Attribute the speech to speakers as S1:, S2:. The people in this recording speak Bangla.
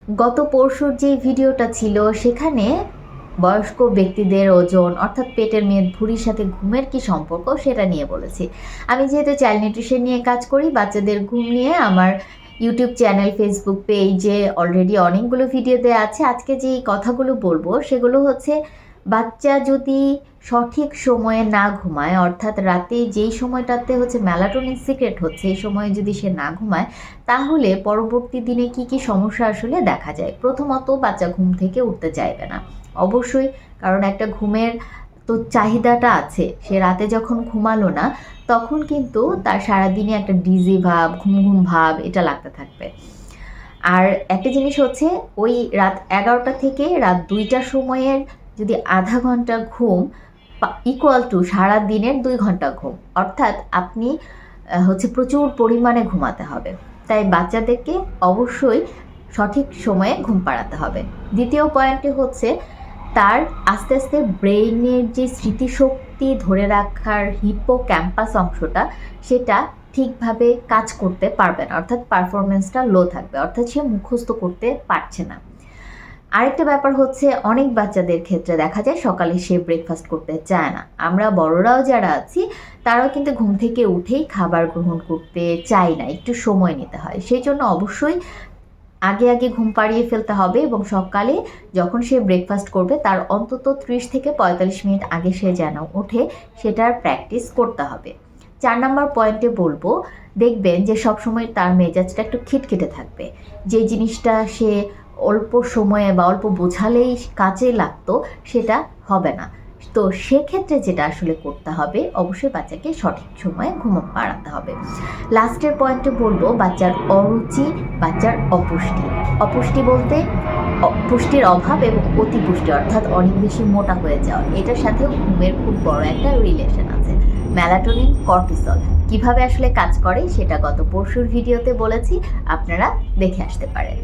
S1: গত পরশুর যে ভিডিওটা ছিল সেখানে বয়স্ক ব্যক্তিদের ওজন অর্থাৎ পেটের মেদ ভুঁড়ির সাথে ঘুমের কি সম্পর্ক সেটা নিয়ে বলেছি। আমি যেহেতু চাইল্ড নিউট্রিশন নিয়ে কাজ করি, বাচ্চাদের ঘুম নিয়ে আমার ইউটিউব চ্যানেল, ফেসবুক পেজে অলরেডি অনেকগুলো ভিডিও দেওয়া আছে। আজকে যেই কথাগুলো বলবো সেগুলো হচ্ছে, বাচ্চা যদি সঠিক সময়ে না ঘুমায়, অর্থাৎ রাতে যেই সময়টাতে হচ্ছে মেলাটোনিন সিক্রেট হচ্ছে, এই সময়ে যদি সে না ঘুমায়, তাহলে পরবর্তী দিনে কি কি সমস্যা আসলে দেখা যায়। প্রথমত, বাচ্চা ঘুম থেকে উঠতে চাইবে না, অবশ্যই, কারণ একটা ঘুমের তো চাহিদাটা আছে। সে রাতে যখন ঘুমালো না, তখন কিন্তু তার সারাদিনে একটা ডিজি ভাব, ঘুম ঘুম ভাব এটা লাগতে থাকবে। আর একটা জিনিস হচ্ছে, ওই রাত 11টা থেকে রাত 2টার সময়ের যদি আধা ঘন্টা ঘুম ইকুয়াল টু সারা দিনের 2 ঘন্টা ঘুম, অর্থাৎ আপনি হচ্ছে প্রচুর পরিমাণে ঘুমাতে হবে। তাই বাচ্চাদেরকে অবশ্যই সঠিক সময়ে ঘুম পাড়াতে হবে। দ্বিতীয় পয়েন্টটি হচ্ছে, তার আস্তে আস্তে ব্রেইনের যে স্মৃতিশক্তি ধরে রাখার হিপোক্যাম্পাস অংশটা, সেটা ঠিকভাবে কাজ করতে পারবে না, অর্থাৎ পারফরমেন্সটা লো থাকবে, অর্থাৎ সে মুখস্থ করতে পারছে না। আরেকটা ব্যাপার হচ্ছে, অনেক বাচ্চাদের ক্ষেত্রে দেখা যায় সকালে সে ব্রেকফাস্ট করতে চায় না। আমরা বড়রাও যারা আছি তারাও কিন্তু ঘুম থেকে উঠেই খাবার গ্রহণ করতে চাই না, একটু সময় নিতে হয়। সেই জন্য অবশ্যই আগে আগে ঘুম পাড়িয়ে ফেলতে হবে, এবং সকালে যখন সে ব্রেকফাস্ট করবে তার অন্তত 30 থেকে 45 মিনিট আগে সে যেন ওঠে, সেটার প্র্যাকটিস করতে হবে। 4 নম্বর পয়েন্টে বলবো, দেখবেন যে সবসময় তার মেজাজটা একটু খিটখিটে থাকবে। যে জিনিসটা সে অল্প সময়ে বা অল্প বোঝালেই কাজে লাগতো, সেটা হবে না। তো সেক্ষেত্রে যেটা আসলে করতে হবে, অবশ্যই বাচ্চাকে সঠিক সময়ে ঘুম পাড়াতে হবে। লাস্টের পয়েন্টে বলবো, বাচ্চার অরুচি, বাচ্চার অপুষ্টি। অপুষ্টি বলতে পুষ্টির অভাব এবং অতিপুষ্টি, অর্থাৎ অনেক বেশি মোটা হয়ে যাওয়া, এটার সাথেও ঘুমের খুব বড় একটা রিলেশন আছে। মেলাটোনিন, কর্টিসল কিভাবে আসলে কাজ করে সেটা গত পরশুর ভিডিওতে বলেছি, আপনারা দেখে আসতে পারেন।